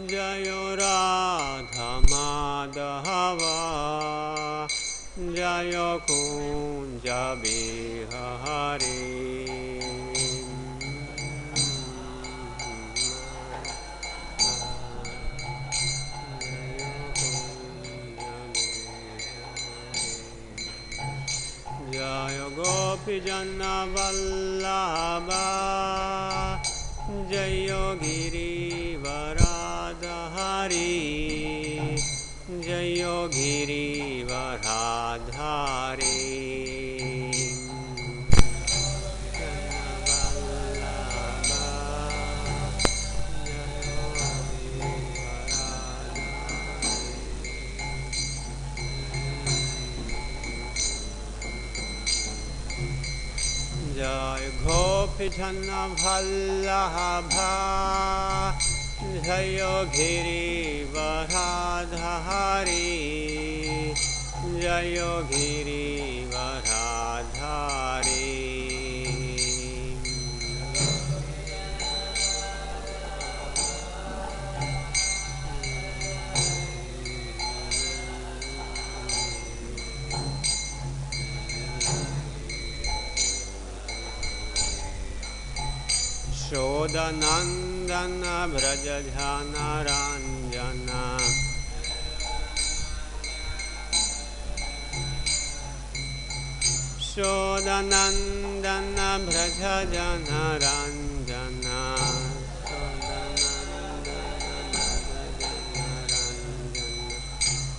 Jayo Radha Madhava Jayo Kunja Bihari Jayo Gopi Janna Vallabha Jayo Giri Varadhari Jayo Giri Varadhari Jai Gopi Janna Vallabha Jayo Giri Varadhari Jayo Giri Varadhari Shodanandana Brajajana Ranjana Shodanandana Brajajana Ranjana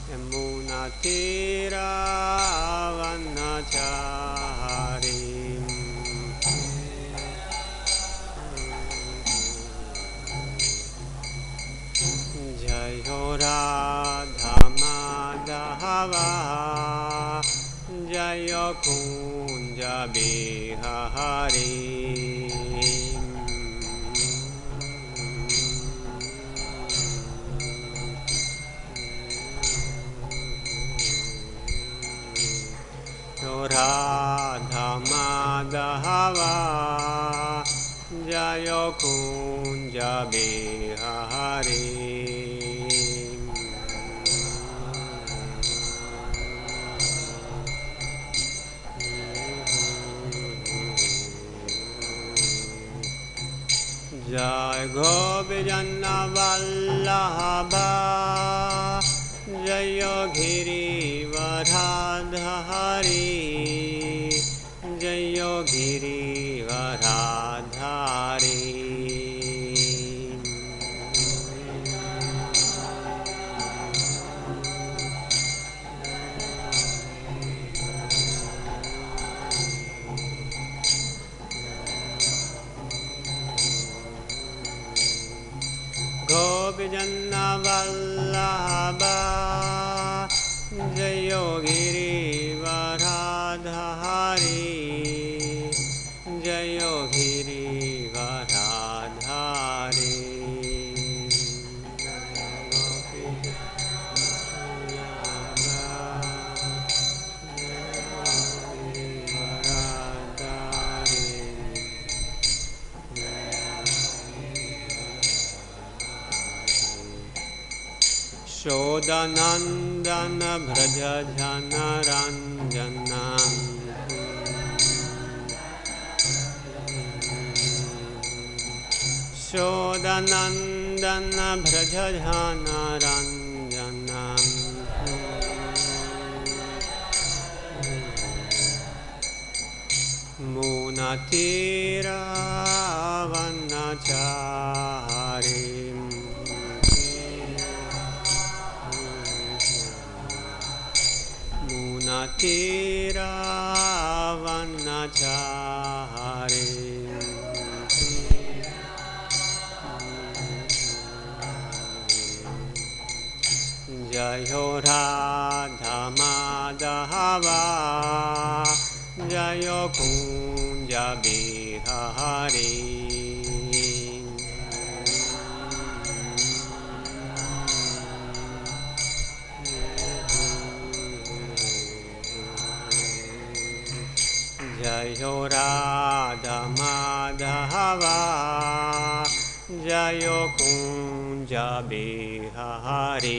Yamuna Tira Vanachari Jayo Radha Madhava Jayo Kunja Bihari Radha Madhava Jayo Kunja Bihari Jai Gopi Janna Vallabha Jayo Giri Varadhari Jayo Giri Varadhari Gopi Janna Vallabha Jayo Giri Varadhari Jayo Giri Varadhari Shodanandana Brajajana Ranjana Shodanandana Brajajana Ranjana Munatira Vanachari Munatira Vanachari Jayo Radha Madhava Jayo Kunja Bihari Jayo Radha Madhava Jayo Kunja Bihari.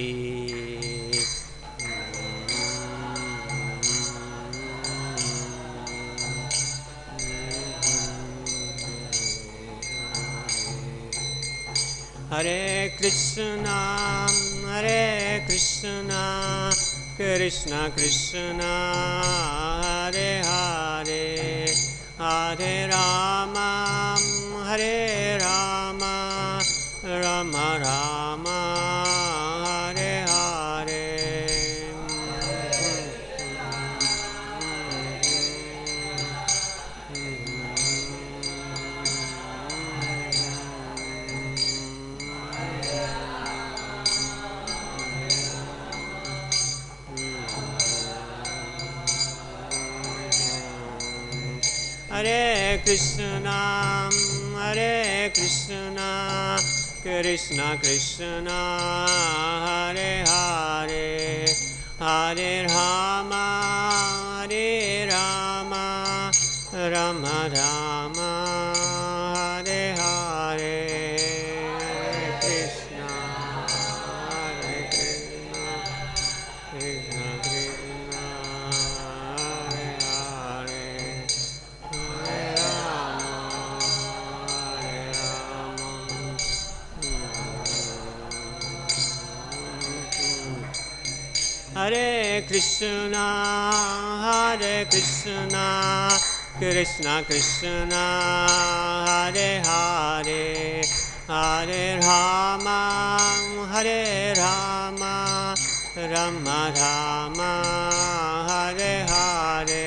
Hare Krishna, Krishna Krishna, Hare Hare, Hare Rama, Rama Rama, Hare Hare. Hare Krishna, Krishna Krishna, Hare Hare, Hare Rama, Rama Rama, Hare Hare. Krishna, Krishna, Krishna Krishna, Hare Hare. Hare Krishna, Krishna Krishna, Hare Hare, Hare Rama, Rama Rama, Hare Hare.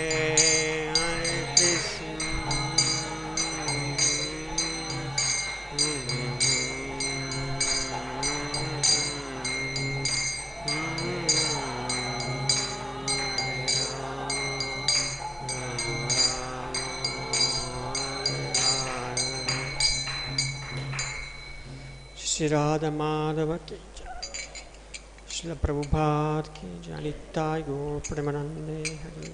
Hare Krishna, Shri Radha Madhava ki jai, Srila Prabhupada ki jai, Nittai Gaur Premanande Hari.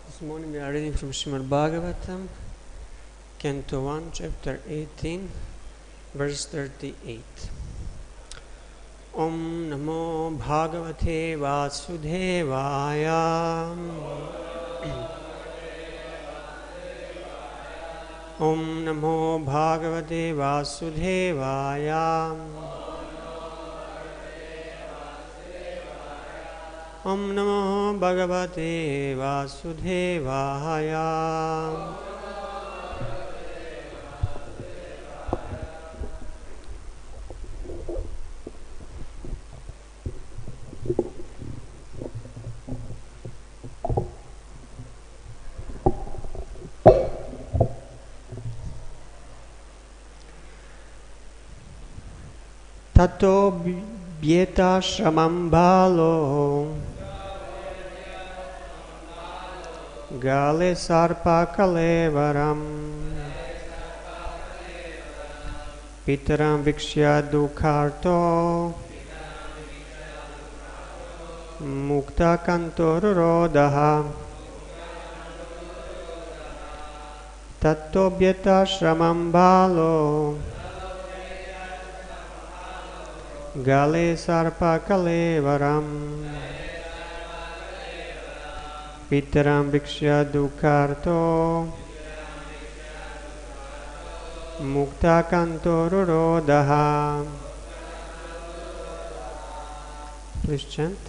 This morning we are reading from Srimad Bhagavatam, Canto 1, Chapter 18, verse 38. Om Namo Bhagavate Vasudevaya. Om Namo Bhagavate Vasudevaya. Om Namo Bhagavate Vasudevaya. Tato bhyetyāśramaṁ bālo. Gale sarpa-kalevaram. Pitaram vīkṣya duḥkārto. Mukta-kaṇṭho ruroda. Tato bhyetyāśramaṁ bālo. Gale sarpa-kalevaram. Pitaram vīkṣya duḥkārto. Mukta-kaṇṭho ruroda. Please chant.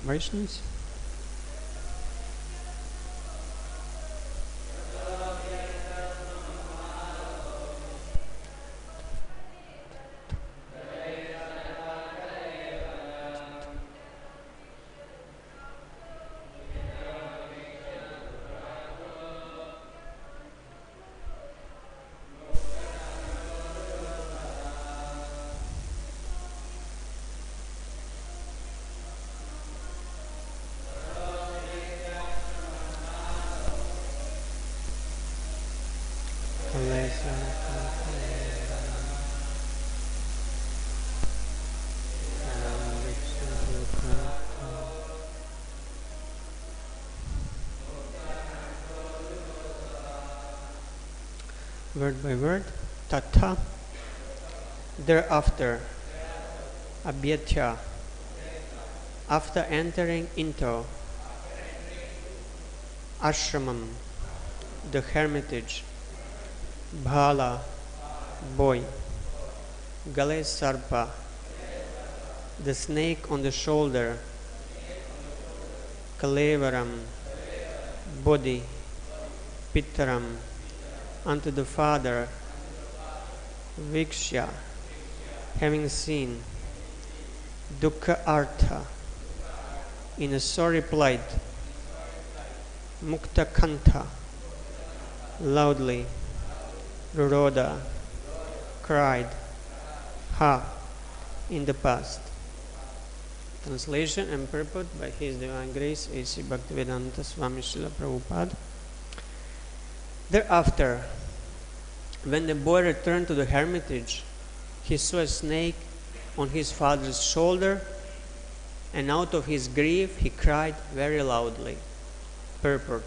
Vaishnavas. Word by word, tataḥ, thereafter, abhyetya, after entering into āśramam, the hermitage, bālo, boy, gale sarpa, the snake on the shoulder, kalevaram, body, pitaram, unto the father, vīkṣya, having seen, duḥkha-ārtaḥ, in a sorry plight, mukta-kaṇṭhaḥ, loudly, ruroda, cried, ha, in the past. Translation and purport by His Divine Grace A.C. Bhaktivedanta Swami Srila Prabhupada. Thereafter, when the boy returned to the hermitage, he saw a snake on his father's shoulder, and out of his grief he cried very loudly. Purport.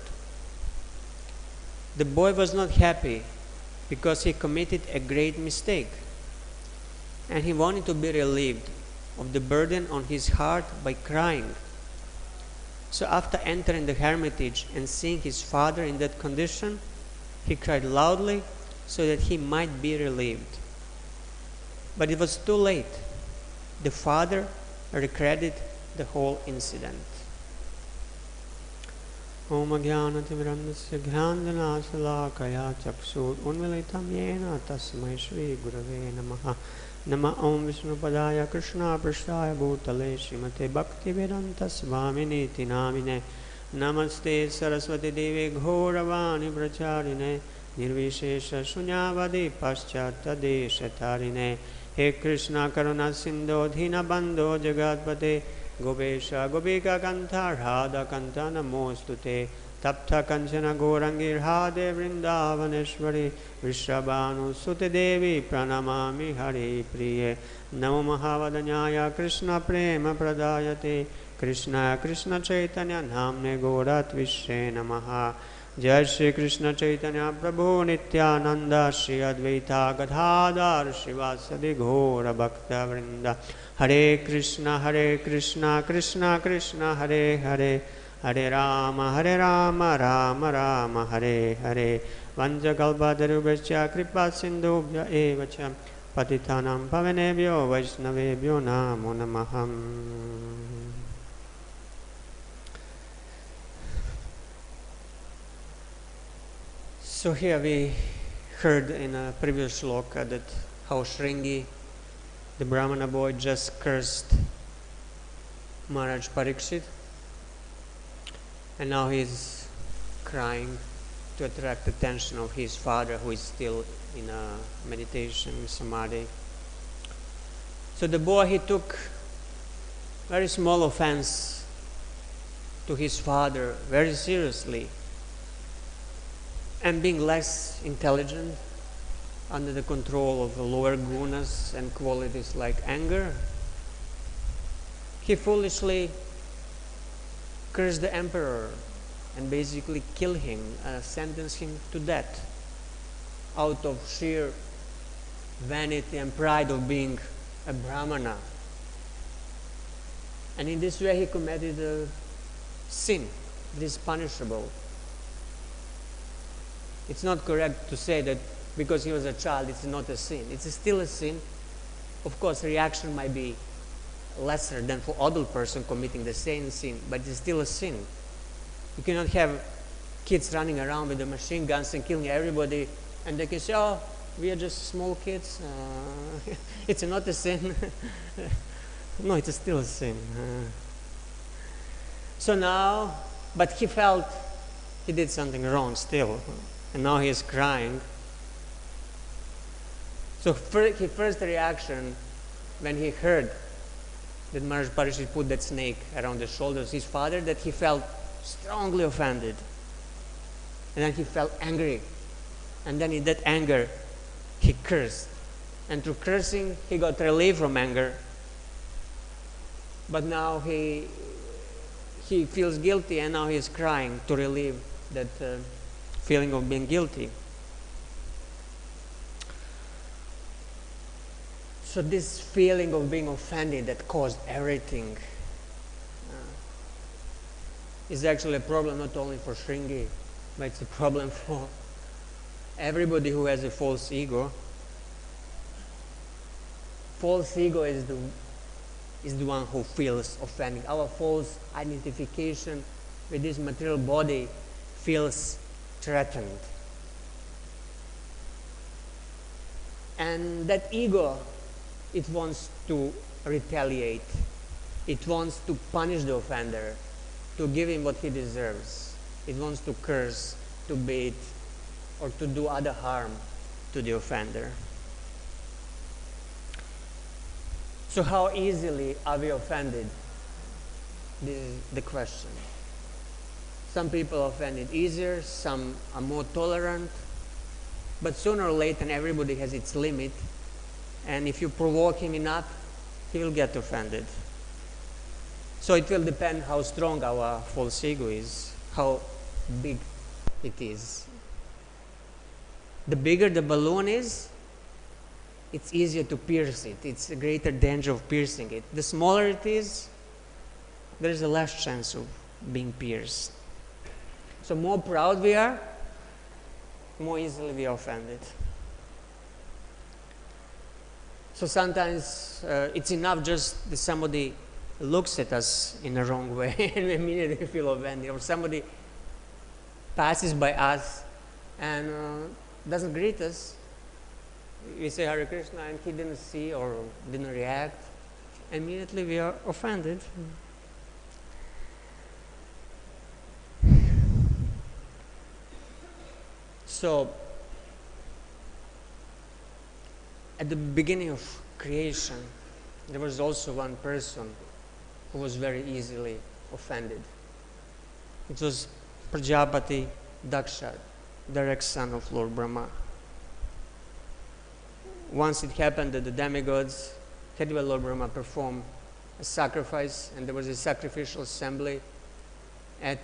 The boy was not happy because he committed a great mistake, and he wanted to be relieved of the burden on his heart by crying. So after entering the hermitage and seeing his father in that condition, he cried loudly so that he might be relieved. But it was too late. The father regretted the whole incident. Om Ajnana-timirandasya Gyananashalakaya Chakshur Unmilitam Yena Tasmai Shri Gurave Namaha. Nama Om Vishnupadaya Krishna Prasthaya Bhutale Srimate Bhaktivedanta Swamini Namine. Namaste Saraswati Devi Ghoravani Pracharine Nirvishesha Shunyavadi Paschata Deshatarine. He Krishna Karuna Sindho Dhina Bandho Jagatpate Gopesha Gopika Kantha Radha Kanta Namostute Taptha Kanchana Gorangir Hade Vrindavaneshwari Vrishabhanu Sute Devi Pranamami Hari Priye Namo Mahavadanyaya Krishna Prema Pradayate Krishna Krishna Chaitanya Namne Gorat Vishre Namaha. Jai Shri Krishna Chaitanya Prabhu Nityananda Shri Advaita Gadadhar Shivasadi Ghora Bhakta Vrinda. Hare Krishna Krishna Krishna Hare Hare Hare Rama Rama Rama Hare Hare. Vanjakalpatarubhasya kripa sindhubhya evacha patitanam pavanebhyo vaishnavebhyo namo namaham. So here we heard in a previous shloka that how Shringi, the Brahmana boy, just cursed Maharaj Parikshit, and now he's crying to attract the attention of his father, who is still in a meditation, samadhi. So the boy, he took very small offense to his father very seriously, and being less intelligent, under the control of the lower gunas and qualities like anger, he foolishly cursed the emperor and basically killed him, sentenced him to death out of sheer vanity and pride of being a Brahmana. And in this way he committed a sin that is punishable. It's not correct to say that because he was a child it's not a sin. It's still a sin. Of course, reaction might be lesser than for adult person committing the same sin, but it's still a sin. You cannot have kids running around with the machine guns and killing everybody, and they can say, oh, we are just small kids. It's not a sin. No, it's still a sin. So now, but he felt he did something wrong still, and now he is crying. So his first reaction when he heard that Maharaj Parikshit put that snake around the shoulders of his father, that he felt strongly offended. And then he felt angry. And then in that anger, he cursed. And through cursing, he got relief from anger. But now he feels guilty, and now he is crying to relieve that feeling of being guilty. So this feeling of being offended that caused everything is actually a problem not only for Shringi, but it's a problem for everybody who has a false ego. False ego is the one who feels offended. Our false identification with this material body feels threatened. And that ego, it wants to retaliate. It wants to punish the offender, to give him what he deserves. It wants to curse, to beat, or to do other harm to the offender. So how easily are we offended? This is the question. Some people are offended easier, some are more tolerant, but sooner or later everybody has its limit, and if you provoke him enough, he will get offended. So it will depend how strong our false ego is, how big it is. The bigger the balloon is, it's easier to pierce it. It's a greater danger of piercing it. The smaller it is, there is a less chance of being pierced. So more proud we are, more easily we are offended. So sometimes it's enough just that somebody looks at us in the wrong way and we immediately feel offended. Or somebody passes by us and doesn't greet us. We say Hare Krishna and he didn't see or didn't react. Immediately we are offended. So, at the beginning of creation, there was also one person who was very easily offended. It was Prajapati Daksha, direct son of Lord Brahma. Once it happened that the demigods had Lord Brahma perform a sacrifice, and there was a sacrificial assembly. At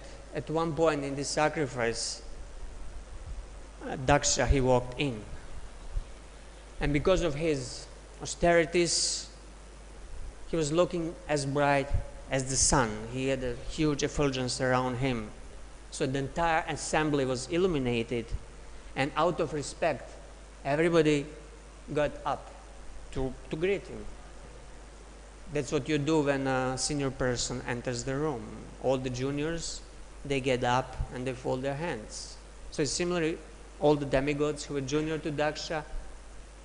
one point in this sacrifice, Daksha, he walked in. And because of his austerities, he was looking as bright as the sun. He had a huge effulgence around him. So the entire assembly was illuminated, and out of respect, everybody got up to greet him. That's what you do when a senior person enters the room. All the juniors, they get up and they fold their hands. So similarly, all the demigods who were junior to Daksha,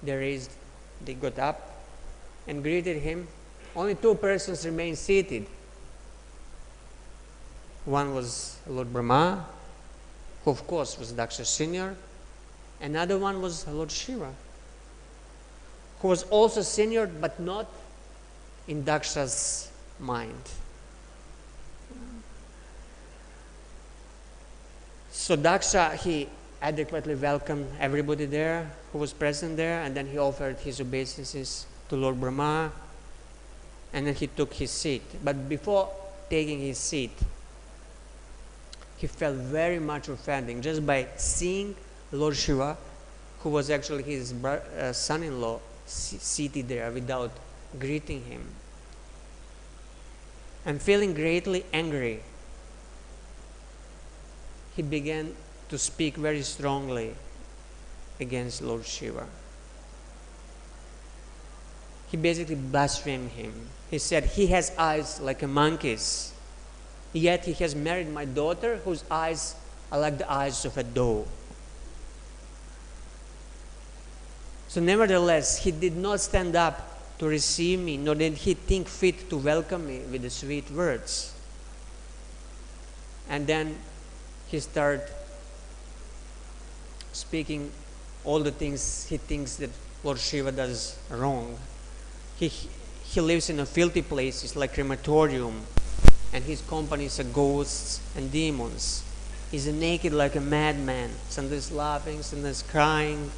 they got up and greeted him. Only two persons remained seated. One was Lord Brahma, who of course was Daksha's senior. Another one was Lord Shiva, who was also senior but not in Daksha's mind. So Daksha, he adequately welcomed everybody there who was present there, and then he offered his obeisances to Lord Brahma, and then he took his seat. But before taking his seat, he felt very much offended just by seeing Lord Shiva, who was actually his son-in-law, seated there without greeting him. And feeling greatly angry, he began to speak very strongly against Lord Shiva. he basically blasphemed him. He said, he has eyes like a monkey's, yet he has married my daughter whose eyes are like the eyes of a doe. So nevertheless, he did not stand up to receive me, nor did he think fit to welcome me with the sweet words. And then he started speaking all the things he thinks that Lord Shiva does wrong. He lives in a filthy place, it's like crematorium, and his company is ghosts and demons. He's naked like a madman, sometimes laughing, sometimes crying.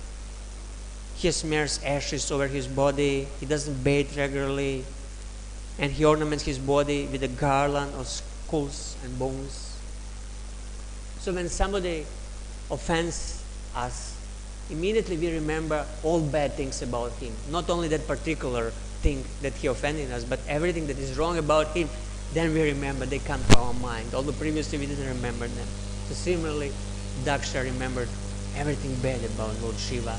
He smears ashes over his body, he doesn't bathe regularly, and he ornaments his body with a garland of skulls and bones. So when somebody offends us, immediately we remember all bad things about him. Not only that particular thing that he offended us, but everything that is wrong about him, then we remember, they come to our mind. Although previously we didn't remember them. So similarly, Daksha remembered everything bad about Lord Shiva.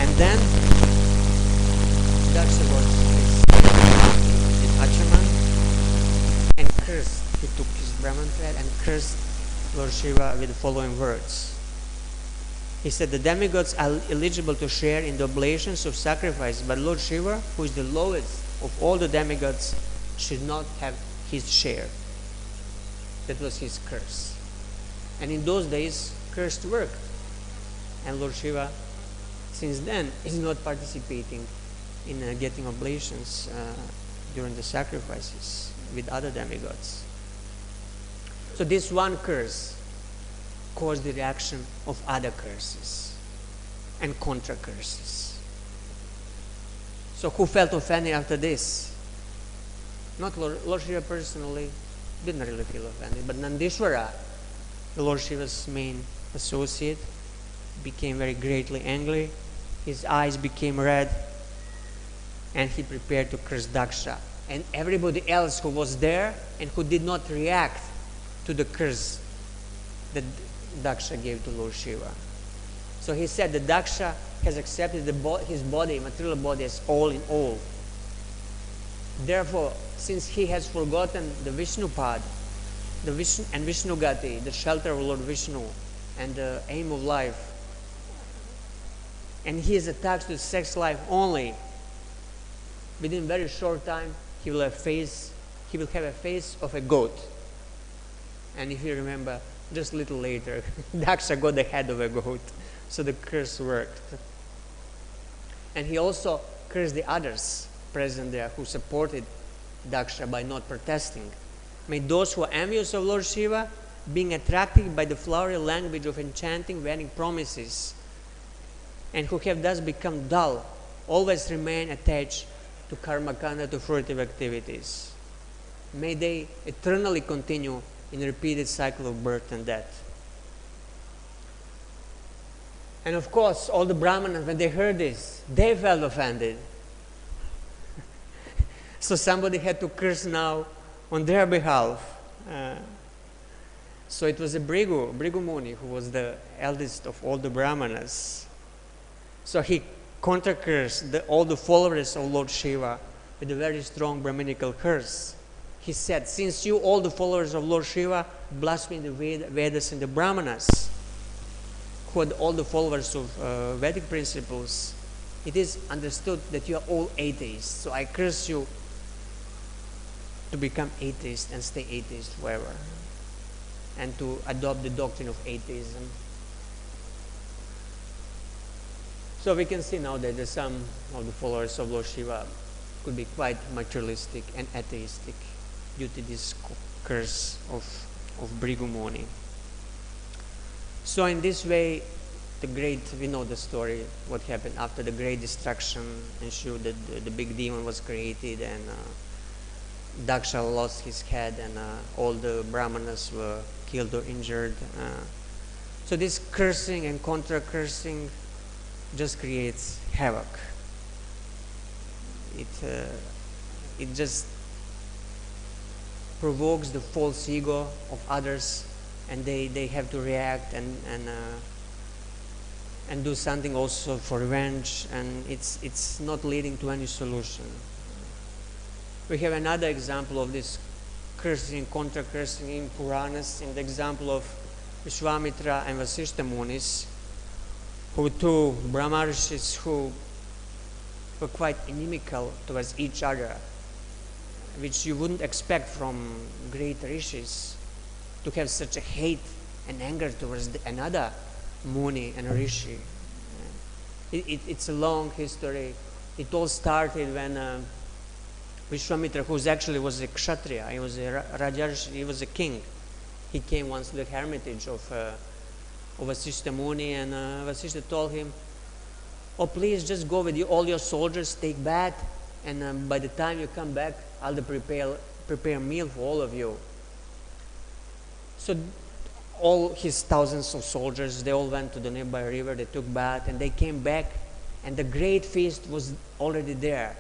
And then Daksha was his āśramam and cursed. He took his Brahman thread and cursed Lord Shiva with the following words. He said, the demigods are eligible to share in the oblations of sacrifice, but Lord Shiva, who is the lowest of all the demigods, should not have his share. That was his curse. And in those days, curse worked. And Lord Shiva, since then, is not participating in getting oblations during the sacrifices with other demigods. So this one curse caused the reaction of other curses and contra curses. So who felt offended after this? Not Lord Shiva personally didn't really feel offended, but Nandishvara, the Lord Shiva's main associate, became very greatly angry. His eyes became red, and he prepared to curse Daksha. And everybody else who was there and who did not react to the curse that Daksha gave to Lord Shiva. So he said that Daksha has accepted his body, material body, as all in all. Therefore, since he has forgotten the Vishnupad, the Vishnu and Vishnugati, the shelter of Lord Vishnu and the aim of life, and he is attached to sex life only, within a very short time he will have a face of a goat. And if you remember, just a little later, Daksha got the head of a goat. So the curse worked. And he also cursed the others present there who supported Daksha by not protesting. May those who are envious of Lord Shiva, being attracted by the flowery language of enchanting wedding promises, and who have thus become dull, always remain attached to karma-kanda, to fruitive activities. May they eternally continue in a repeated cycle of birth and death. And of course, all the Brahmanas, when they heard this, they felt offended. So somebody had to curse now on their behalf. So it was a Bhrigu Muni, who was the eldest of all the Brahmanas. So he contra-cursed all the followers of Lord Shiva with a very strong Brahminical curse. He said, since you, all the followers of Lord Shiva, blaspheme the Vedas and the Brahmanas, who are all the followers of Vedic principles, it is understood that you are all atheists. So I curse you to become atheist and stay atheist forever, and to adopt the doctrine of atheism. So we can see now that some of the followers of Lord Shiva could be quite materialistic and atheistic due to this curse of Bhrigu Muni. So in this way, we know the story, what happened after the great destruction ensued, that the big demon was created, and Daksha lost his head, and all the Brahmanas were killed or injured. So this cursing and contra-cursing just creates havoc. It just provokes the false ego of others, and they have to react, and and do something also for revenge, and it's not leading to any solution. We have another example of this cursing, contra-cursing in Puranas, in the example of Vishwamitra and Vasishtha Munis, who two Brahmarishis who were quite inimical towards each other, which you wouldn't expect from great rishis, to have such a hate and anger towards another Muni and Rishi. It's a long history. It all started when Vishwamitra, who actually was a kshatriya, he was a rajarshi, he was a king. He came once to the hermitage of Vasishtha Muni, and Vasishtha told him, "Oh, please just go with all your soldiers, take bath, and by the time you come back, I'll prepare a meal for all of you." So all his thousands of soldiers, they all went to the nearby river, they took bath, and they came back, and the great feast was already there.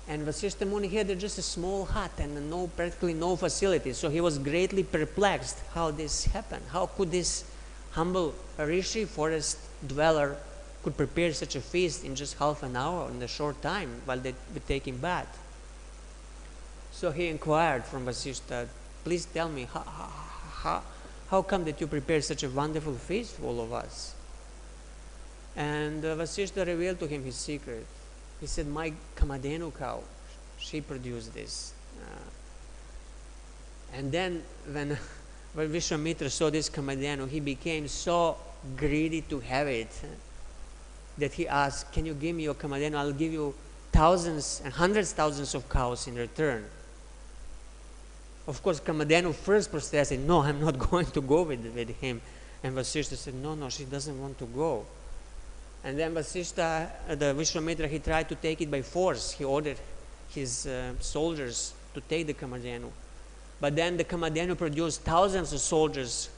And Vasishtha Muni had just a small hut and practically no facilities. So he was greatly perplexed how this happened. How could this humble rishi, forest dweller, could prepare such a feast in just half an hour, in a short time, while they were taking bath? So he inquired from Vasishtha, "Please tell me, how come that you prepare such a wonderful feast for all of us?" And Vasishtha revealed to him his secret. He said, "My Kamadhenu cow, she produced this." And then when Vishwamitra saw this Kamadhenu, he became so greedy to have it that he asked, "Can you give me your Kamadhenu? I'll give you thousands and hundreds of thousands of cows in return." Of course, Kamadhenu first protested, "No, I'm not going to go with him." And Vasishtha said, "No, she doesn't want to go." And then Vasishtha, the Vishwamitra, he tried to take it by force. He ordered his soldiers to take the Kamadhenu. But then the Kamadhenu produced thousands of soldiers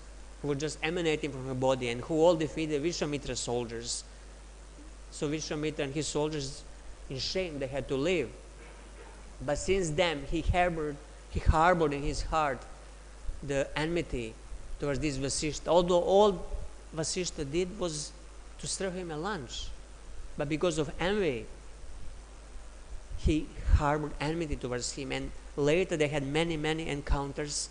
who were just emanating from her body, and who all defeated Vishwamitra's soldiers. So Vishwamitra and his soldiers, in shame, they had to leave. But since then, he harbored in his heart the enmity towards this Vasishtha. Although all Vasishtha did was to serve him a lunch, but because of envy, he harbored enmity towards him. And later they had many encounters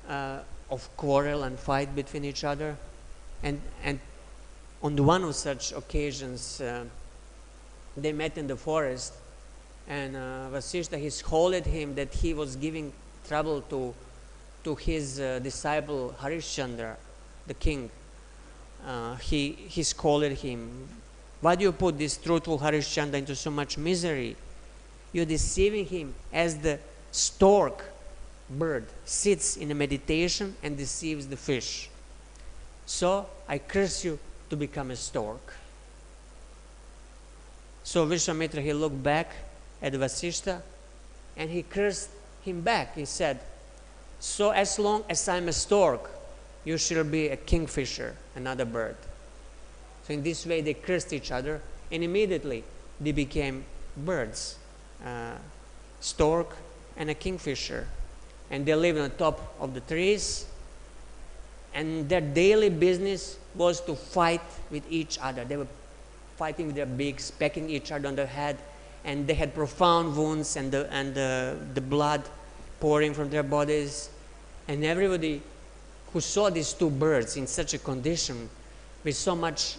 of quarrel and fight between each other. And on one of such occasions, they met in the forest, and Vasishtha, he scolded him that he was giving trouble to his disciple Harishchandra, the king. He scolded him, "Why do you put this truthful Harishchandra into so much misery? You're deceiving him as the stork bird sits in a meditation and deceives the fish. So I curse you to become a stork." So Vishwamitra, he looked back at Vasishtha and he cursed him back. He said, "So as long as I'm a stork, you shall be a kingfisher, another bird." So in this way they cursed each other, and immediately they became birds, stork and a kingfisher. And they lived on the top of the trees, and their daily business was to fight with each other. They were fighting with their beaks, pecking each other on the head, and they had profound wounds, and the blood pouring from their bodies. And everybody who saw these two birds in such a condition, with so much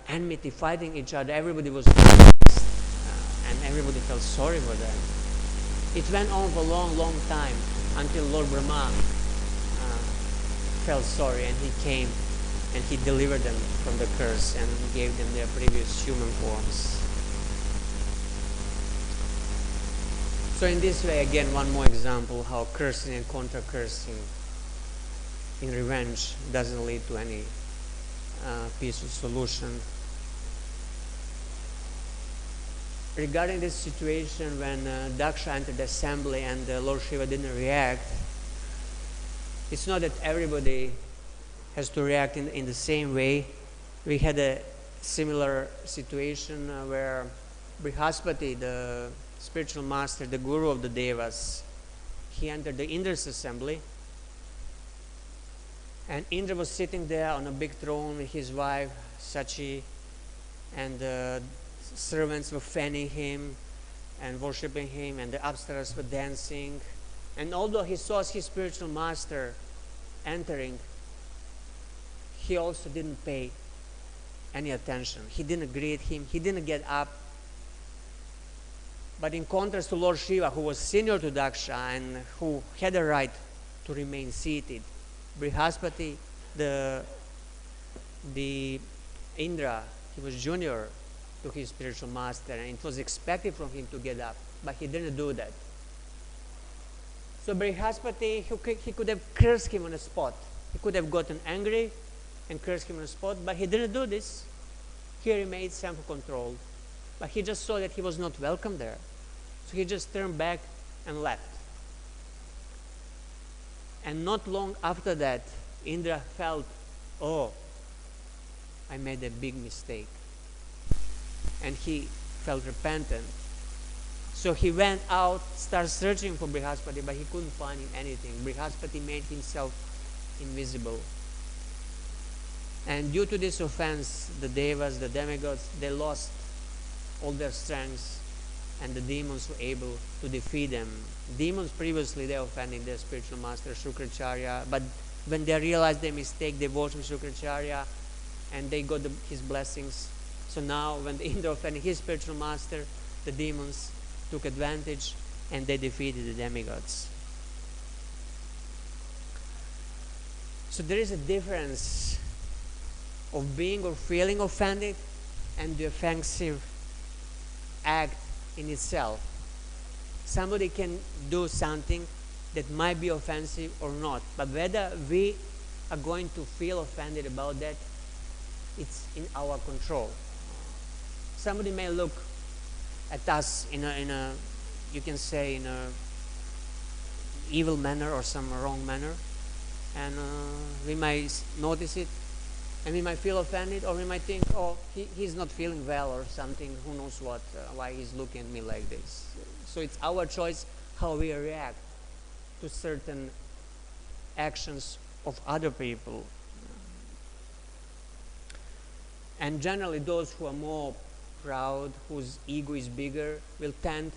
enmity, fighting each other, everybody was and everybody felt sorry for them. It went on for a long time until Lord Brahma felt sorry, and he came and he delivered them from the curse and gave them their previous human forms. So in this way, again, one more example how cursing and contra-cursing in revenge doesn't lead to any peaceful solution. Regarding this situation, when Daksha entered the assembly and Lord Shiva didn't react, it's not that everybody has to react in the same way. We had a similar situation where Brihaspati, the spiritual master, the guru of the Devas, he entered the Indra's assembly, And Indra was sitting there on a big throne with his wife, Sachi, and the servants were fanning him and worshipping him, and the apsaras were dancing. And although he saw his spiritual master entering, he also didn't pay any attention. He didn't greet him. He didn't get up. But in contrast to Lord Shiva, who was senior to Daksha and who had a right to remain seated, Brihaspati, the Indra, he was junior to his spiritual master, and it was expected from him to get up, but he didn't do that. So Brihaspati, he could have cursed him on the spot. He could have gotten angry and cursed him on the spot, but he didn't do this. He remained self-controlled, but he just saw that he was not welcome there. So he just turned back and left. And not long after that, Indra felt, oh, I made a big mistake. And he felt repentant. So he went out, started searching for Brihaspati, but he couldn't find him anything. Brihaspati made himself invisible. And due to this offense, the devas, the demigods, they lost all their strengths, and the demons were able to defeat them. Demons previously, they offended their spiritual master, Shukracharya, but when they realized their mistake, they worshipped Shukracharya, and they got his blessings. So now, when the Indra offended his spiritual master, the demons took advantage, and they defeated the demigods. So there is a difference of being or feeling offended and the offensive act in itself. Somebody can do something that might be offensive or not, but whether we are going to feel offended about that, it's in our control. Somebody may look at us in a you can say in a evil manner or some wrong manner, and we might notice it, and we might feel offended, or we might think, oh, he's not feeling well or something, who knows what, why he's looking at me like this. So it's our choice how we react to certain actions of other people. And generally those who are more proud, whose ego is bigger, will tend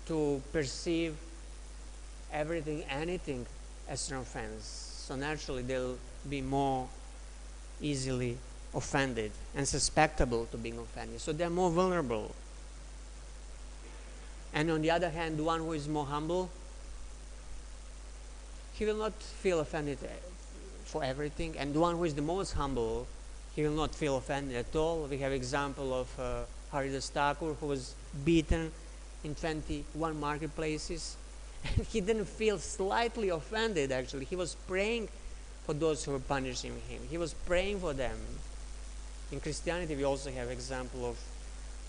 to perceive everything, anything as an offense. So naturally they'll be more easily offended and susceptible to being offended. So they're more vulnerable. And on the other hand, the one who is more humble, he will not feel offended for everything. And the one who is the most humble, he will not feel offended at all. We have example of Haridas Thakur, who was beaten in 21 marketplaces. And he didn't feel slightly offended, actually. He was praying for those who were punishing him. He was praying for them. In Christianity, we also have example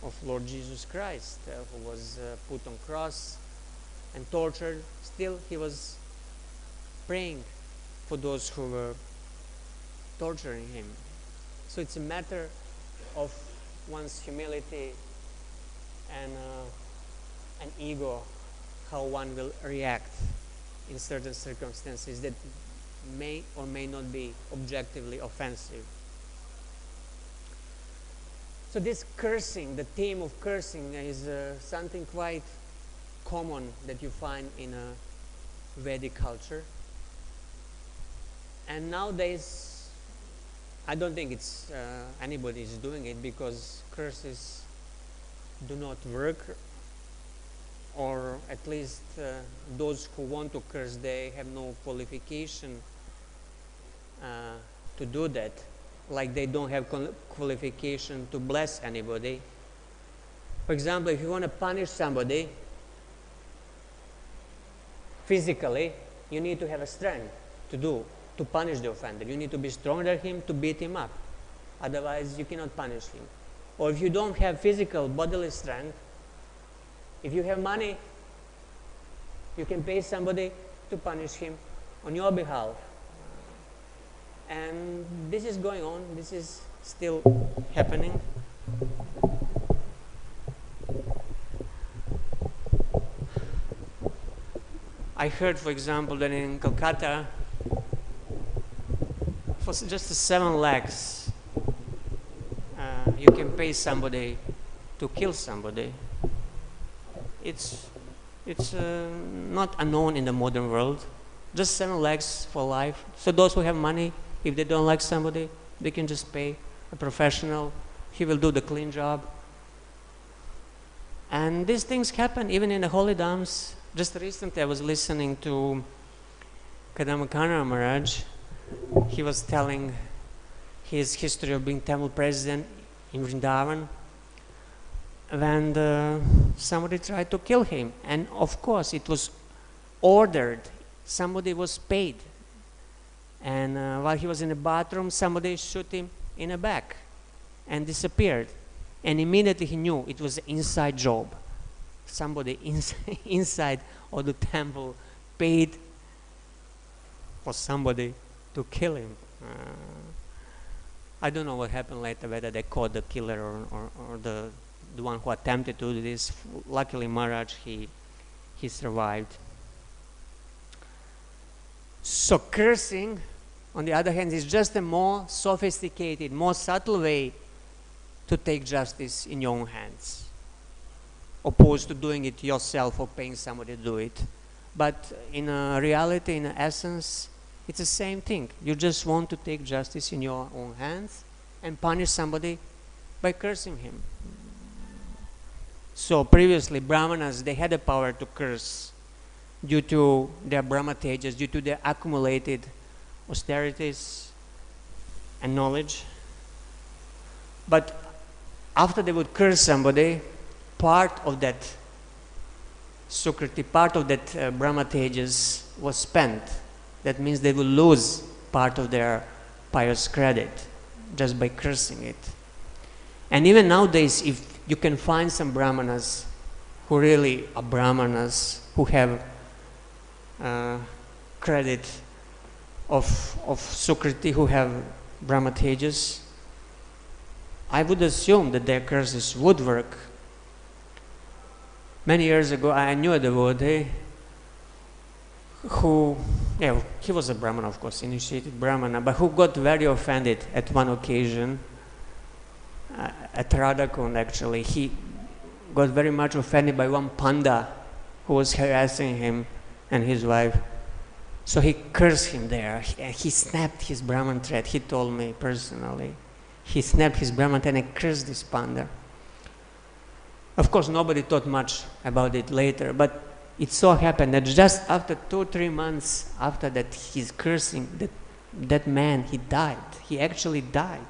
of Lord Jesus Christ, who was put on cross and tortured. Still, he was praying for those who were torturing him. So it's a matter of one's humility and an ego, how one will react in certain circumstances that may or may not be objectively offensive. So this cursing, the theme of cursing, is something quite common that you find in a Vedic culture. And nowadays, I don't think it's anybody is doing it, because curses do not work, or at least those who want to curse, they have no qualification to do that. Like they don't have qualification to bless anybody. For example, if you want to punish somebody physically, you need to have a strength to punish the offender. You need to be stronger than him to beat him up. Otherwise, you cannot punish him. Or if you don't have physical bodily strength, if you have money, you can pay somebody to punish him on your behalf. And this is going on. This is still happening. I heard, for example, that in Calcutta, for just 7 lakhs, you can pay somebody to kill somebody. It's not unknown in the modern world. Just 7 lakhs for life. So those who have money, if they don't like somebody, they can just pay a professional. He will do the clean job. And these things happen even in the holy dhams. Just recently I was listening to Akincana Maharaj. He was telling his history of being Tamil president in Vrindavan when somebody tried to kill him. And of course it was ordered. Somebody was paid. And while he was in the bathroom, somebody shot him in the back and disappeared. And immediately he knew it was an inside job. Somebody inside of the temple paid for somebody to kill him. I don't know what happened later, whether they caught the killer or the one who attempted to do this. Luckily Maharaj, he survived. So cursing, on the other hand, is just a more sophisticated, more subtle way to take justice in your own hands, opposed to doing it yourself or paying somebody to do it. But in reality, in essence, it's the same thing. You just want to take justice in your own hands and punish somebody by cursing him. So previously, Brahmanas, they had the power to curse due to their brahmatages, due to their accumulated austerities and knowledge. But after they would curse somebody, part of that sukriti, part of that brahmatages was spent. That means they will lose part of their pious credit just by cursing it. And even nowadays, if you can find some brahmanas who really are brahmanas, who have credit of sukriti, who have brahmatages, I would assume that their curses would work. Many years ago, I knew a devotee who, he was a brahmana, of course, initiated brahmana, but who got very offended at one occasion, at Radhakund actually. He got very much offended by one panda who was harassing him and his wife. So he cursed him there. He snapped his Brahman thread, he told me personally. He snapped his Brahman thread and cursed this panda. Of course, nobody thought much about it later, but it so happened that just after 2-3 months after that his cursing, that man, he died. He actually died.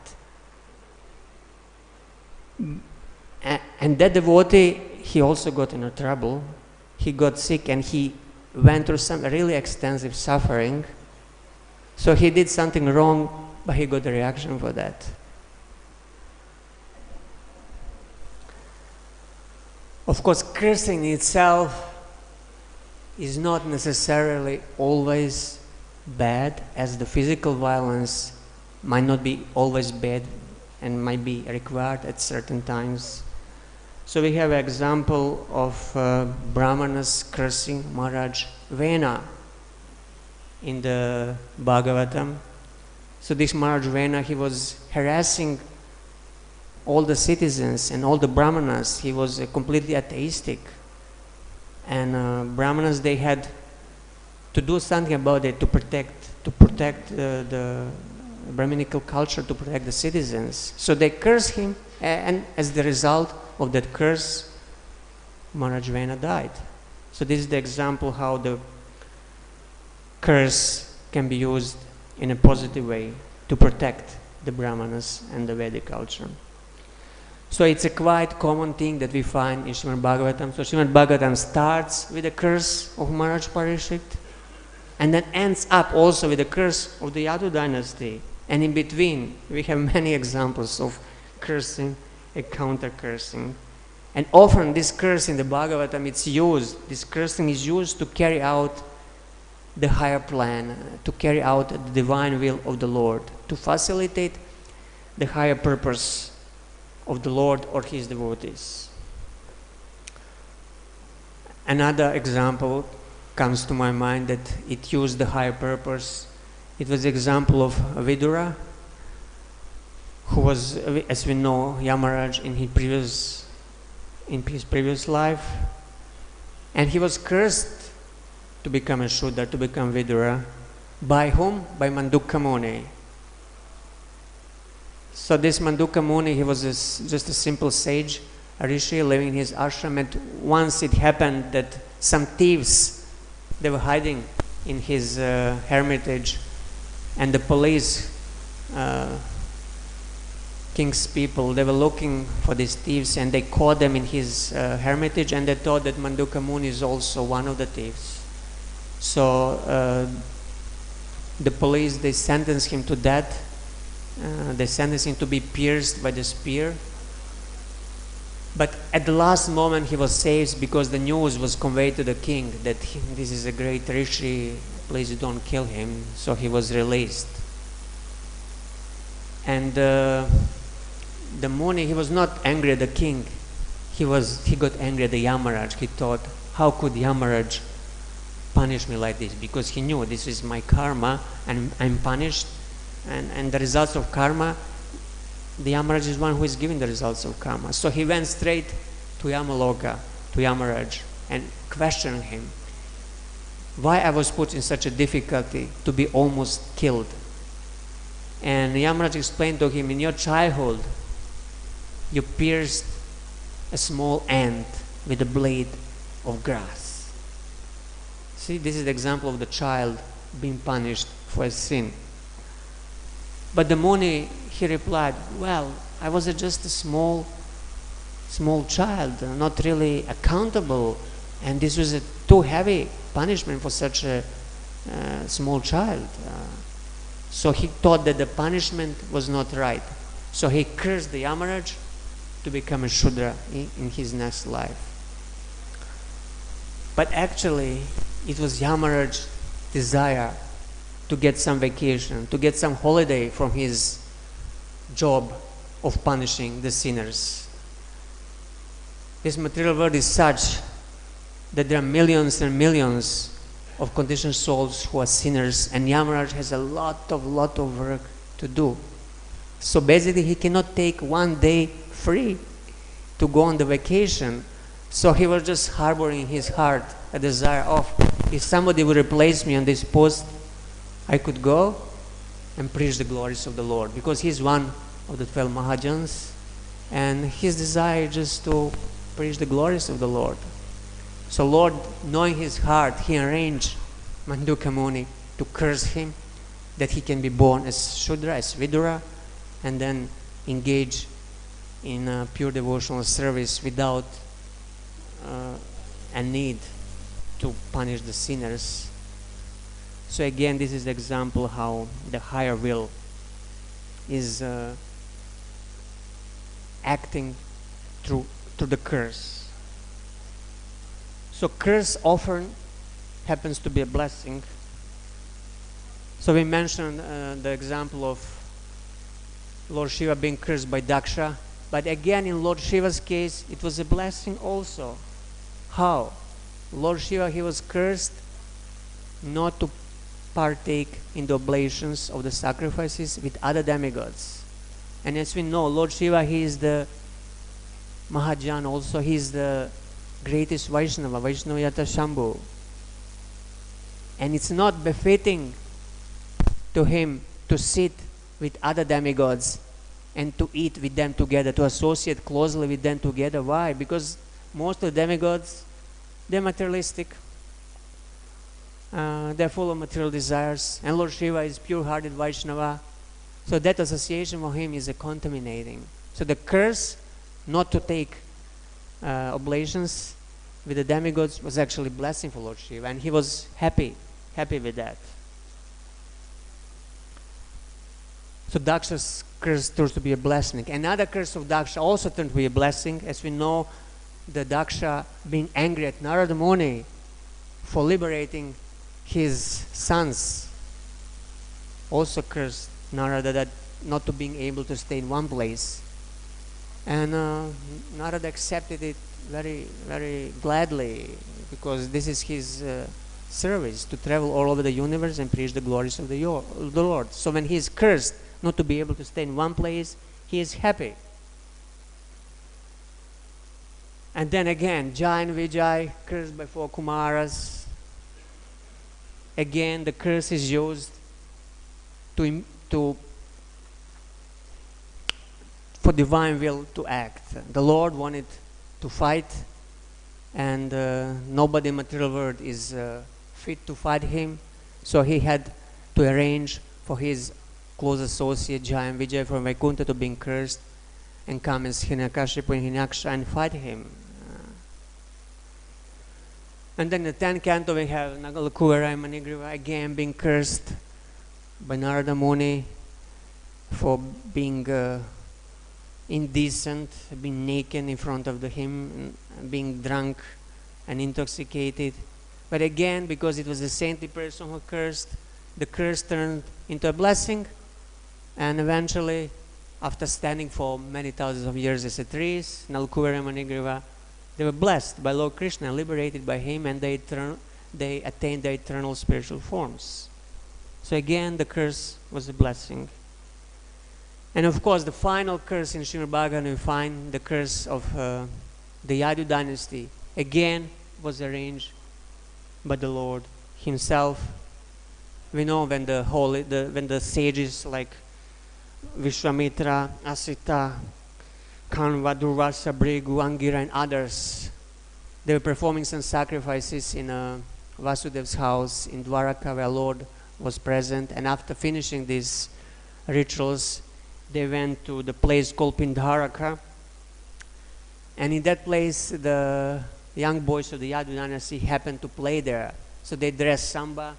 And that devotee, he also got into trouble. He got sick and he went through some really extensive suffering. So he did something wrong, but he got a reaction for that. Of course, cursing itself is not necessarily always bad, as the physical violence might not be always bad and might be required at certain times. So we have an example of Brahmanas cursing Maharaj Vena in the Bhagavatam. So this Maharaj Vena, he was harassing all the citizens and all the Brahmanas. He was completely atheistic. And Brahmanas, they had to do something about it to protect the Brahminical culture, to protect the citizens. So they cursed him, and as the result of that curse, Maharaj Vena died. So this is the example how the curse can be used in a positive way to protect the Brahmanas and the Vedic culture. So it's a quite common thing that we find in Srimad Bhagavatam. So Srimad Bhagavatam starts with the curse of Maharaj Parikshit and then ends up also with the curse of the Yadu dynasty. And in between, we have many examples of cursing and counter-cursing. And often this curse in the Bhagavatam, this cursing is used to carry out the higher plan, to carry out the divine will of the Lord, to facilitate the higher purpose of the Lord or his devotees. Another example comes to my mind that it used the higher purpose It was the example of Vidura, who was, as we know, Yamaraj in his previous life, and he was cursed to become a Shudra, to become Vidura. By whom? By Mandukya Muni. So this Mandukya Muni, he was just a simple sage, a rishi living in his ashram, and once it happened that some thieves, they were hiding in his hermitage, and the police, king's people, they were looking for these thieves, and they caught them in his hermitage, and they thought that Mandukya Muni is also one of the thieves. So the police, they sentenced him to death. They sentenced him to be pierced by the spear. But at the last moment he was saved, because the news was conveyed to the king that this is a great rishi, please don't kill him. So he was released. And the Muni, he was not angry at the king. He got angry at the Yamaraj. He thought, how could Yamaraj punish me like this? Because he knew this is my karma and I'm punished. And the results of karma, the Yamaraj is one who is giving the results of karma. So he went straight to Yamaloka, to Yamaraj, and questioned him, why I was put in such a difficulty to be almost killed. And Yamaraj explained to him, in your childhood, you pierced a small ant with a blade of grass. See, this is the example of the child being punished for a sin. But the Muni, he replied, well, I was just a small child, not really accountable, and this was a too heavy punishment for such a small child. So he thought that the punishment was not right. So he cursed the Yamaraj to become a Shudra in his next life. But actually, it was Yamaraj's desire to get some vacation, to get some holiday from his job of punishing the sinners. This material world is such that there are millions and millions of conditioned souls who are sinners, and Yamaraj has a lot of work to do. So basically he cannot take one day free to go on the vacation. So he was just harboring in his heart a desire of, if somebody would replace me on this post, I could go and preach the glories of the Lord, because he's one of the 12 Mahajans, and his desire is just to preach the glories of the Lord. So Lord, knowing his heart, he arranged Mandukya Muni to curse him, that he can be born as Shudra, as Vidura, and then engage in pure devotional service without a need to punish the sinners. So again, this is the example how the higher will is acting through the curse. So curse often happens to be a blessing. So we mentioned the example of Lord Shiva being cursed by Daksha, but again in Lord Shiva's case it was a blessing also. How? Lord Shiva, he was cursed not to partake in the oblations of the sacrifices with other demigods. And as we know, Lord Shiva, he is the Mahajan also, he is the greatest Vaishnava, Vaishnavayata Shambhu. And it's not befitting to him to sit with other demigods and to eat with them together, to associate closely with them together. Why? Because most of the demigods, they're materialistic. They're full of material desires, and Lord Shiva is pure-hearted Vaishnava. So that association for him is contaminating. So the curse not to take oblations with the demigods was actually a blessing for Lord Shiva, and he was happy with that. So Daksha's curse turns to be a blessing. Another curse of Daksha also turned to be a blessing. As we know, the Daksha being angry at Narada Muni for liberating his sons also cursed Narada that not to being able to stay in one place. And Narada accepted it very, very gladly, because this is his service, to travel all over the universe and preach the glories of the Lord. So when he is cursed not to be able to stay in one place, he is happy. And then again, Jai and Vijay, cursed by 4 Kumaras. Again, the curse is used for divine will to act. The Lord wanted to fight, and nobody in material world is fit to fight him, so he had to arrange for his close associate Jai and Vijay from Vaikuntha to be cursed and come as Hiranyakashipu and Hiranyaksha and fight him. And then in the 10th canto we have Nagalakuvara and Manigriva again being cursed by Narada Muni for being indecent, being naked in front of him, being drunk and intoxicated. But again, because it was a saintly person who cursed, the curse turned into a blessing, and eventually, after standing for many thousands of years as a trees, Nalakuvara and Manigriva, they were blessed by Lord Krishna, liberated by him, and they attained their eternal spiritual forms. So again, the curse was a blessing. And of course, the final curse in Srimad Bhagavatam, we find the curse of the Yadu dynasty. Again, was arranged by the Lord himself. We know when the sages like Vishwamitra, Asita, Kanva, Durvasa, Brigu, Angira, and others, they were performing some sacrifices in Vasudev's house in Dwaraka, where Lord was present. And after finishing these rituals, they went to the place called Pindharaka, and in that place the young boys of the Yadu dynasty happened to play there. So they dressed Samba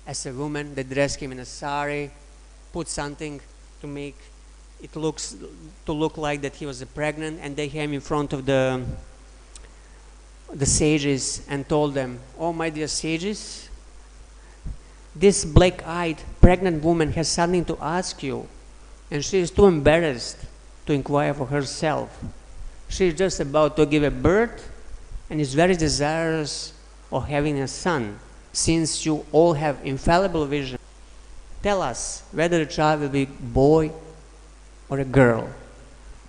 as a woman, they dressed him in a sari, put something to make it look like that he was pregnant, and they came in front of the sages and told them, "Oh, my dear sages, this black-eyed pregnant woman has something to ask you, and she is too embarrassed to inquire for herself. She is just about to give a birth and is very desirous of having a son. Since you all have infallible vision, tell us whether the child will be boy or a girl."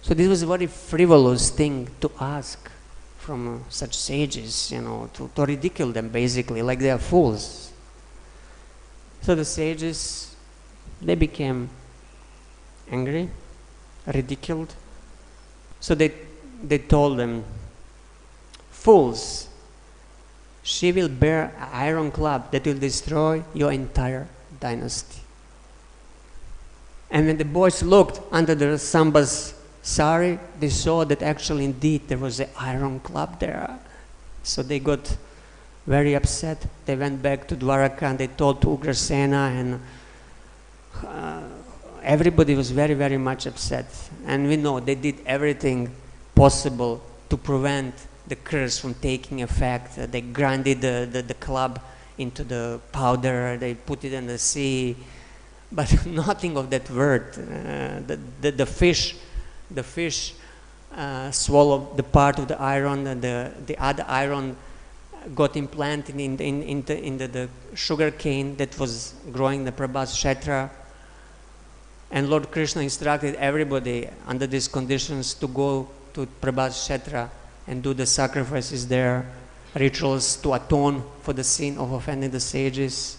So this was a very frivolous thing to ask from such sages, to ridicule them basically, like they are fools. So the sages, they became angry, ridiculed. So they told them, "Fools, she will bear an iron club that will destroy your entire dynasty." And when the boys looked under the Samba's sari, they saw that actually indeed there was an iron club there. So they got very upset. They went back to Dwaraka and they told to Ugrasena, and everybody was very, very much upset. And we know they did everything possible to prevent the curse from taking effect. They grinded the club into the powder, they put it in the sea, but nothing of that worked. The fish swallowed the part of the iron, and the other iron got implanted in the sugar cane that was growing the Prabhas Kshetra. And Lord Krishna instructed everybody under these conditions to go to Prabhas Kshetra and do the sacrifices there, rituals to atone for the sin of offending the sages.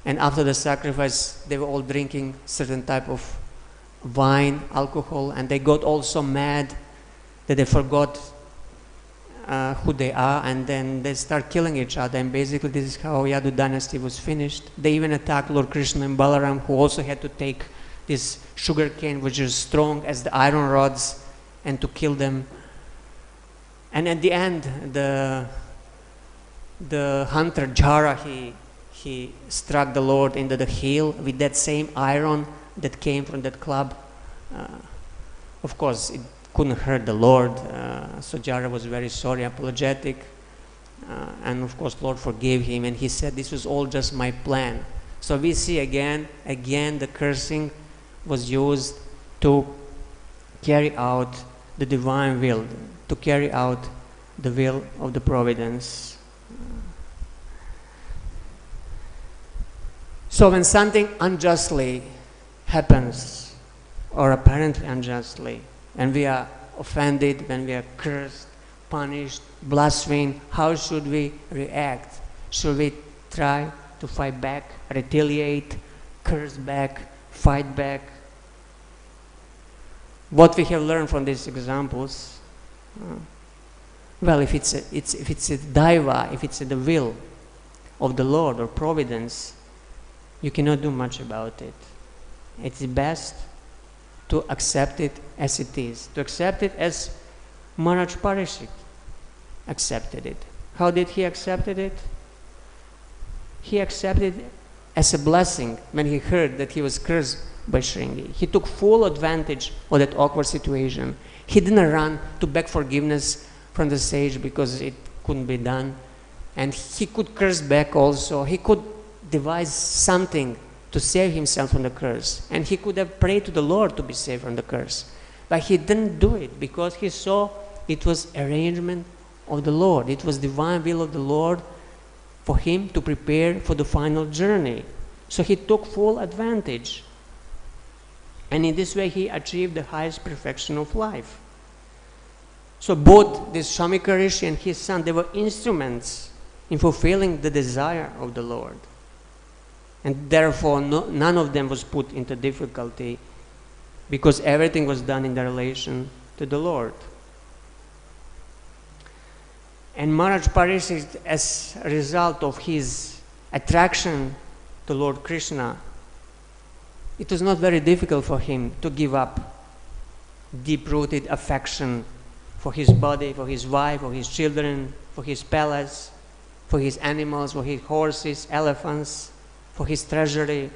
And after the sacrifice, they were all drinking certain type of wine, alcohol, and they got all so mad that they forgot who they are, and then they start killing each other. And basically this is how Yadu dynasty was finished. They even attacked Lord Krishna and Balaram, who also had to take this sugar cane, which is strong as the iron rods, and to kill them. And at the end, the hunter Jara, he struck the Lord into the heel with that same iron that came from that club. Of course, it couldn't hurt the Lord, so Jara was very sorry, apologetic, and of course Lord forgave him, and he said, "This was all just my plan." So we see again the cursing was used to carry out the divine will, to carry out the will of the providence. So when something unjustly happens, or apparently unjustly, and we are offended, when we are cursed, punished, blasphemed, how should we react? Should we try to fight back, retaliate, curse back, fight back? What we have learned from these examples, well, if it's a daiva, if it's the will of the Lord or providence, you cannot do much about it. It's best to accept it as it is, to accept it as Maharaj Parikshit accepted it. How did he accept it? He accepted it as a blessing when he heard that he was cursed by Shringi. He took full advantage of that awkward situation. He didn't run to beg forgiveness from the sage because it couldn't be done. And he could curse back also. He could devise something to save himself from the curse. And he could have prayed to the Lord to be saved from the curse. But he didn't do it because he saw it was arrangement of the Lord. It was divine will of the Lord for him to prepare for the final journey. So he took full advantage. And in this way he achieved the highest perfection of life. So both this Shamika Rishi and his son, they were instruments in fulfilling the desire of the Lord. And therefore none of them was put into difficulty because everything was done in the relation to the Lord. And Maharaj Parikshit, as a result of his attraction to Lord Krishna, it was not very difficult for him to give up deep-rooted affection for his body, for his wife, for his children, for his palace, for his animals, for his horses, elephants, for his treasury,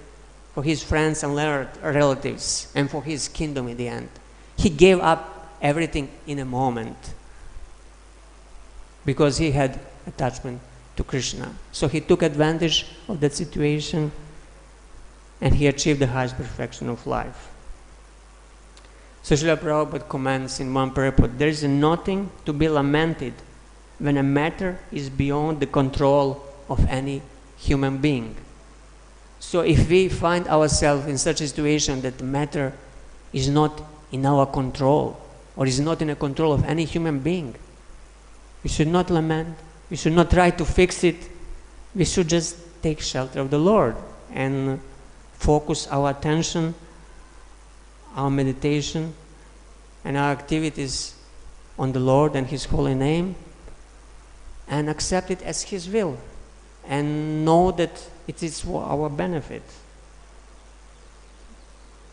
for his friends and relatives, and for his kingdom in the end. He gave up everything in a moment because he had attachment to Krishna. So he took advantage of that situation and he achieved the highest perfection of life. So Srila Prabhupada comments in one purport, there is nothing to be lamented when a matter is beyond the control of any human being. So if we find ourselves in such a situation that the matter is not in our control or is not in the control of any human being, we should not lament, we should not try to fix it, we should just take shelter of the Lord and focus our attention, our meditation and our activities on the Lord and His holy name and accept it as His will and know that it is for our benefit.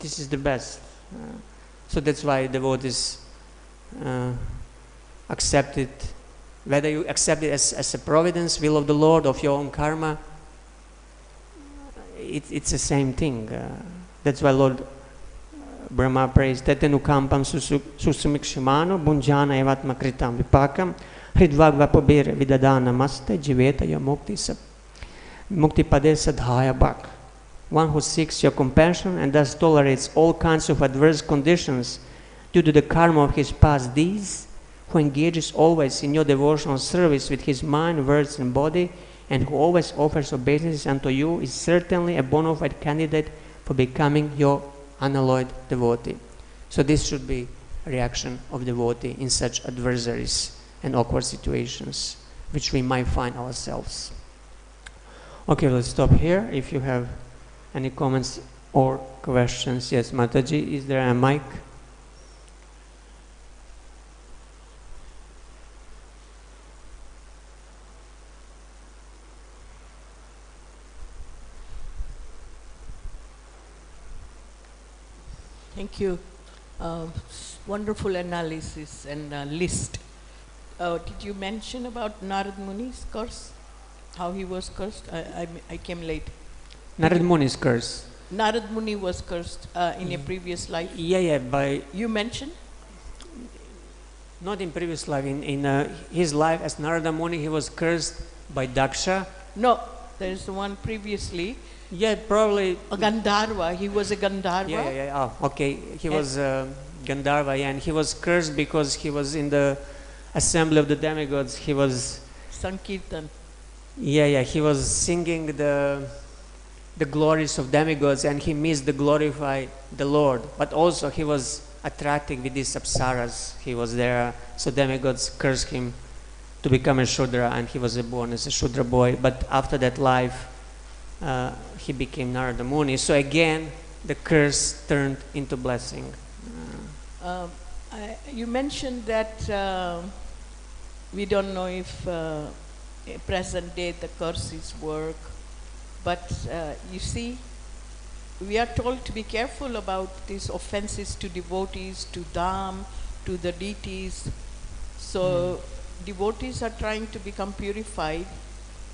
This is the best. So that's why devotees accept it. Whether you accept it as a providence, will of the Lord, of your own karma, it's the same thing. That's why Lord Brahma prays, Tetenukampam susumikshimano bunjana evatma kritam vipakam hridvagvapabir vidadana maste jiveta ya mukti pade sadhaya bhak. One who seeks your compassion and thus tolerates all kinds of adverse conditions due to the karma of his past deeds, who engages always in your devotional service with his mind, words and body, and who always offers obeisance unto you, is certainly a bona fide candidate for becoming your unalloyed devotee. So this should be a reaction of devotee in such adversaries and awkward situations which we might find ourselves. Okay, let's stop here. If you have any comments or questions. Yes, Mataji, is there a mic? Thank you. Wonderful analysis and list. Did you mention about Narad Muni's curse? How he was cursed? I came late. Narad Muni's curse. Narad Muni was cursed in a previous life. Yeah, by... You mentioned? Not in previous life. In his life as Narada Muni, he was cursed by Daksha. No, there is the one previously. Yeah, probably... A Gandharva. He was a Gandharva. Yeah. Oh, okay. He was Gandharva, yeah, and he was cursed because he was in the assembly of the demigods. He was... Sankirtan. Yeah, he was singing the the glories of demigods, and he missed the glorify the Lord. But also he was attracting with these apsaras. He was there, so demigods cursed him to become a Shudra, and he was born as a Shudra boy. But after that life, he became Narada Muni. So again, the curse turned into blessing. You mentioned that we don't know if present day the curses work, but you see, we are told to be careful about these offenses to devotees, to Dham, to the deities. So devotees are trying to become purified,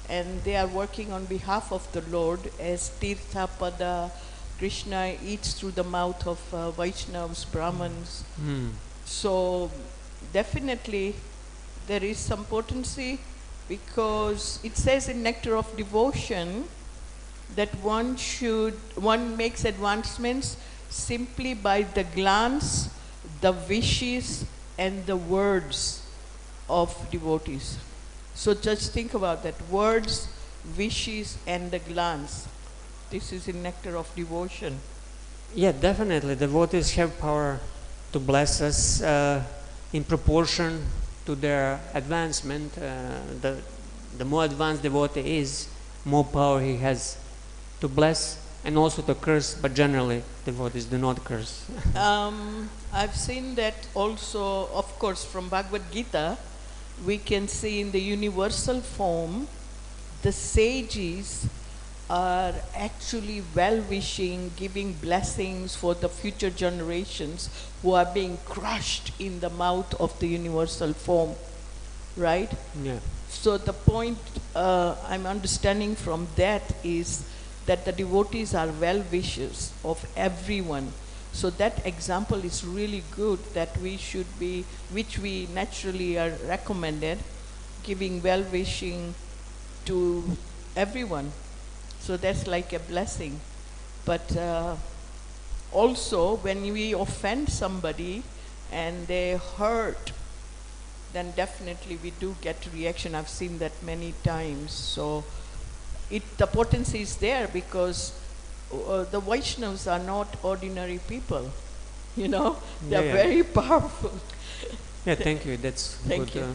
and they are working on behalf of the Lord as Tirtha Pada. Krishna eats through the mouth of Vaishnavas, Brahmins. So definitely there is some potency, because it says in Nectar of Devotion that one makes advancements simply by the glance, the wishes and the words of devotees. So just think about that, words, wishes and the glance. This is in Nectar of Devotion. Yeah, definitely. Devotees have power to bless us in proportion to their advancement. The more advanced devotee is, more power he has to bless and also to curse, but generally devotees do not curse. I've seen that also, of course, from Bhagavad Gita. We can see in the universal form, the sages are actually well-wishing, giving blessings for the future generations who are being crushed in the mouth of the universal form, right? Yeah. So the point I'm understanding from that is that the devotees are well-wishers of everyone. So that example is really good, that we should be, which we naturally are recommended, giving well-wishing to everyone. So that's like a blessing. But also, when we offend somebody and they hurt, then definitely we do get reaction. I've seen that many times. So the potency is there, because the Vaishnavas are not ordinary people. You know, they're very powerful. Yeah, thank you. That's thank good. You.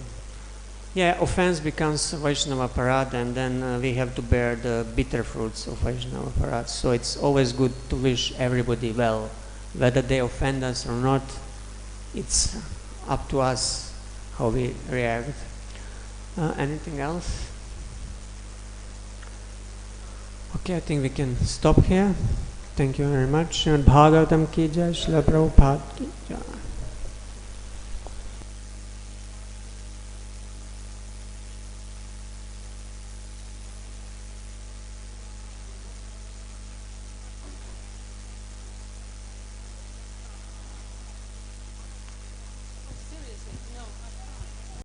Yeah, offense becomes Vaishnava parad, and then we have to bear the bitter fruits of Vaishnava parad. So it's always good to wish everybody well. Whether they offend us or not, it's up to us how we react. Anything else? Okay, I think we can stop here. Thank you very much. Bhagavatam ki jai, Srila Prabhupada ki jai.